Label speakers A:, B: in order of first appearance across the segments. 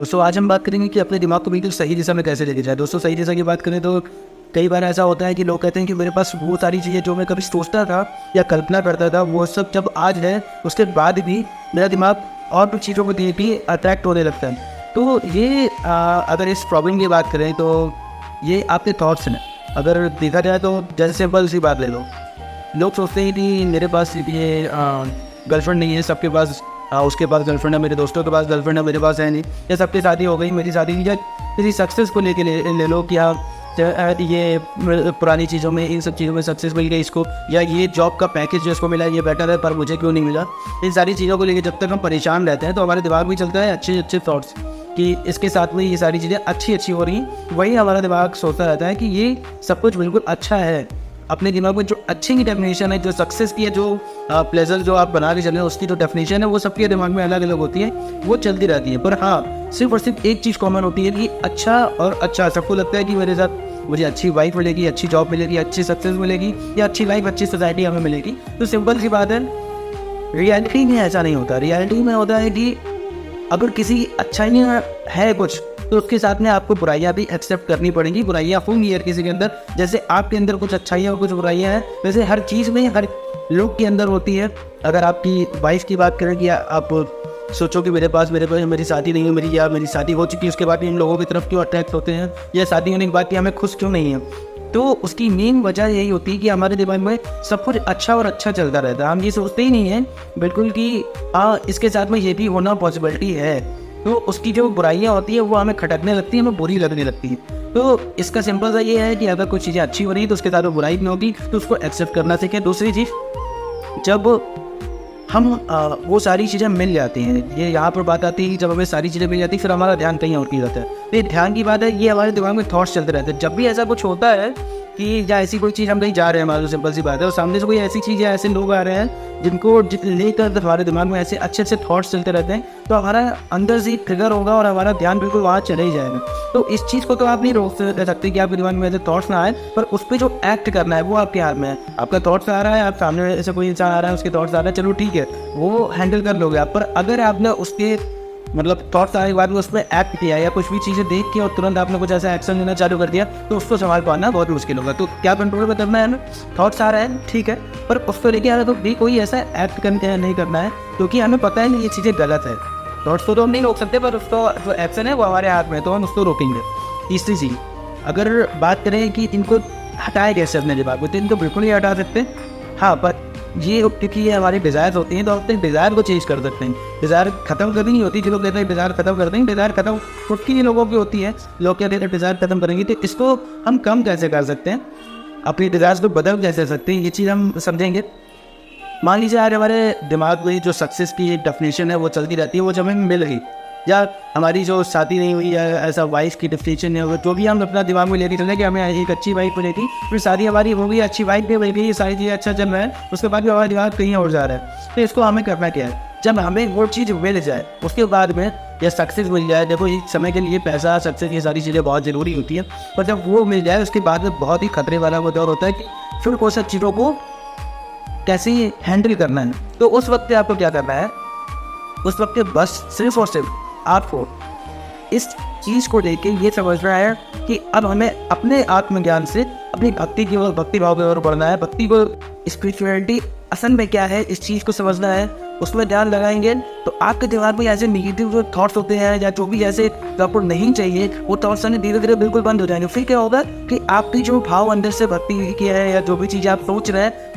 A: दोस्तों आज हम बात करेंगे कि अपने दिमाग को बिल्कुल सही दिशा में कैसे लेके जाए। दोस्तों सही दिशा की बात करें तो कई बार ऐसा होता है कि लोग कहते हैं कि मेरे पास वो सारी चीज़ें जो मैं कभी सोचता था या कल्पना करता था वो सब जब आज है उसके बाद भी मेरा दिमाग और भी चीज़ों को देख भी अट्रैक्ट होने लगता है। तो ये अगर इस प्रॉब्लम की बात करें तो ये आपके थॉट्स हैं। अगर देखा जाए तो जैसे सिंपल सी बात ले लो, लोग सोचते हैं कि मेरे पास ये गर्लफ्रेंड नहीं है, सबके पास उसके पास गर्लफ्रेंड है, मेरे दोस्तों के पास गर्लफ्रेंड है, मेरे पास है नहीं, या सबकी शादी हो गई मेरी शादी नहीं। या किसी सक्सेस को लेके ले लो कि ये पुरानी चीज़ों में इन सब चीज़ों में सक्सेस मिल गई इसको, या ये जॉब का पैकेज जो इसको मिला ये बेटर है पर मुझे क्यों नहीं मिला। इन सारी चीज़ों को लेके जब तक हम परेशान रहते हैं तो हमारे दिमाग में चलता है अच्छे अच्छे थॉट्स कि इसके साथ में ये सारी चीज़ें अच्छी अच्छी हो रही हैं। वही हमारा दिमाग सोचता रहता है कि ये सब कुछ बिल्कुल अच्छा है। अपने दिमाग में जो अच्छी की डेफिनेशन है, जो सक्सेस की है, जो प्लेजर जो आप बना के चले उसकी जो डेफिनेशन है वो सबके दिमाग में अलग अलग होती है, वो चलती रहती है। पर हाँ, सिर्फ और सिर्फ एक चीज़ कॉमन होती है कि अच्छा और अच्छा। सबको लगता है कि मेरे साथ मुझे अच्छी वाइफ मिलेगी, अच्छी जॉब मिलेगी, अच्छी सक्सेस मिलेगी, या अच्छी लाइफ, अच्छी सोसाइटी हमें मिलेगी। तो सिंपल सी बात है, रियलिटी में ऐसा नहीं होता। रियलिटी में होता है कि अगर किसी अच्छाइयाँ है कुछ तो उसके साथ में आपको बुराइयाँ भी एक्सेप्ट करनी पड़ेंगी। बुराइयाँ होंगी हर किसी के अंदर, जैसे आपके अंदर कुछ अच्छाइयाँ और कुछ बुराइयाँ हैं वैसे हर चीज़ में हर लोग के अंदर होती है। अगर आपकी वाइफ की बात करें कि आप सोचो कि मेरी शादी नहीं हुई, मेरी शादी हो चुकी है, उसके बाद भी हम लोगों की तरफ क्यों अट्रैक्ट होते हैं, या शादी होने के बाद कि हमें खुश क्यों नहीं है, तो उसकी मेन वजह यही होती है कि हमारे दिमाग में सब कुछ अच्छा और अच्छा चलता रहता है। हम ये सोचते ही नहीं हैं बिल्कुल कि इसके साथ में ये भी होना पॉसिबिलिटी है। तो उसकी जो बुराइयाँ होती है वो हमें खटकने लगती है, हमें बुरी लगने लगती है। तो इसका सिंपल सा ये है कि अगर कुछ चीज़ें अच्छी हो रही है तो उसके साथ वो बुराई भी होगी, तो उसको एक्सेप्ट करना सीखें। दूसरी चीज़, जब हम वो सारी चीज़ें मिल जाती हैं, ये यहाँ पर बात आती है कि जब हमें सारी चीज़ें मिल जाती है फिर हमारा ध्यान कहीं और की जाता है। तो ये ध्यान की बात है, ये हमारे दिमाग में थॉट्स चलते रहते हैं। जब भी ऐसा कुछ होता है कि या ऐसी कोई चीज़ हम कहीं जा रहे हैं, हमारी सिंपल सी बात है, और सामने से कोई ऐसी चीज़ या ऐसे लोग आ रहे हैं जिनको लेकर हमारे दिमाग में ऐसे अच्छे अच्छे थॉट्स चलते रहते हैं, तो हमारा अंदर से ट्रिगर होगा और हमारा ध्यान बिल्कुल वहाँ चले ही जाएगा। तो इस चीज़ को तो आप नहीं रोक सकते कि आपके दिमाग में ऐसे थॉट्स ना आए, पर उस पर जो एक्ट करना है वो आपके हाथ में है। आपका थॉट्स आ रहा है, आप सामने ऐसे कोई इंसान आ रहा है उसके थॉट्स आ रहे हैं, चलो ठीक है, वो हैंडल कर लोगे आप। पर अगर आपने उसके थॉट्स आने के बाद में उसमें एक्ट किया या कुछ भी चीज़ें देख के और तुरंत आपने कुछ ऐसा एक्शन लेना चालू कर दिया, तो उसको संभाल पाना बहुत मुश्किल होगा। तो क्या कंट्रोल में करना है ना, थॉट्स आ रहे हैं ठीक है, पर उसको लेके आ रहा तो भी कोई ऐसा एक्ट नहीं करना है, क्योंकि हमें पता है कि ये चीज़ें गलत है। थॉट्स को तो हम नहीं रोक सकते, पर उसको जो एक्शन है वो हमारे हाथ में है, तो हम उसको रोकेंगे। तीसरी चीज़, अगर बात करें कि इनको हटाए कैसे अपने दिमाग में, तो इनको बिल्कुल नहीं हटा सकते। हाँ, पर ये क्योंकि ये हमारी डिज़ायर्स होती हैं तो अपने डिज़ायर को चेंज कर सकते हैं। डिज़ायर खत्म कभी नहीं होती। जो लोग कहते हैं डिज़ायर खत्म कर देंगे, डिज़ायर खत्म खुद की लोगों की होती है। लोग कहते हैं डिज़ायर खत्म करेंगे, तो इसको हम कम कैसे कर सकते हैं, अपनी डिज़ायर्स को बदल कैसे सकते हैं, ये चीज़ हम समझेंगे। मान लीजिए आज हमारे दिमाग में जो सक्सेस की एक डेफिनेशन है वो चलती रहती है, वो जब हमें मिल गई, या हमारी जो शादी नहीं हुई या ऐसा वाइफ की डेफिनेशन है, जो भी हम अपना दिमाग में लेके चले कि हमें एक अच्छी वाइफ मिलेगी, फिर शादी हमारी हो गई, अच्छी वाइफ भी मिल गई, ये सारी चीज़ें अच्छा चल रहा है, उसके बाद भी हमारा दिमाग कहीं और जा रहा है। तो इसको हमें करना क्या है, जब हमें वो चीज़ मिल जाए उसके बाद में, या सक्सेस मिल जाए, देखो इस समय के लिए पैसा, सक्सेस, ये सारी चीज़ें बहुत ज़रूरी होती है, पर जब वो मिल जाए उसके बाद में बहुत ही खतरे वाला वो दौर होता है कि फिर वो सब चीज़ों को कैसे हैंडल करना है। तो उस वक्त आपको क्या करना है, उस वक्त बस सिर्फ और सिर्फ आपको इस चीज़ को लेके ये समझना है कि अब हमें अपने आत्मज्ञान से अपनी भक्ति की ओर, भक्ति भाव की ओर बढ़ना है। भक्ति को, स्पिरिचुअलिटी असल में क्या है, इस चीज़ को समझना है, उसमें ध्यान लगाएंगे तो आपके दिमाग में ऐसे निगेटिव जो थॉट्स होते हैं या जो भी ऐसे जो आपको नहीं चाहिए वो थॉट्स आने धीरे धीरे बिल्कुल बंद हो जाएंगे। फिर क्या होगा कि आपकी जो भाव अंदर से भक्ति की है या जो भी चीज़ आप सोच रहे हैं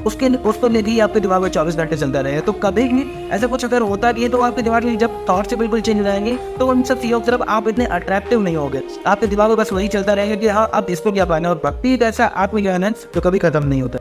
A: उसको लेके ही आपके दिमाग में 24 घंटे चलता रहे। तो कभी भी ऐसा कुछ अगर होता नहीं है तो आपके दिमाग में जब थॉट्स से बिल्कुल चेंज हो जाएंगे तो उन सब चीज़ों की तरफ आप इतने अट्रैक्टिव नहीं होंगे। आपके दिमाग में बस वही चलता रहेगा कि हाँ अब इसको क्या पाना है। और भक्ति एक ऐसा आत्मज्ञान है जो कभी खत्म नहीं होता।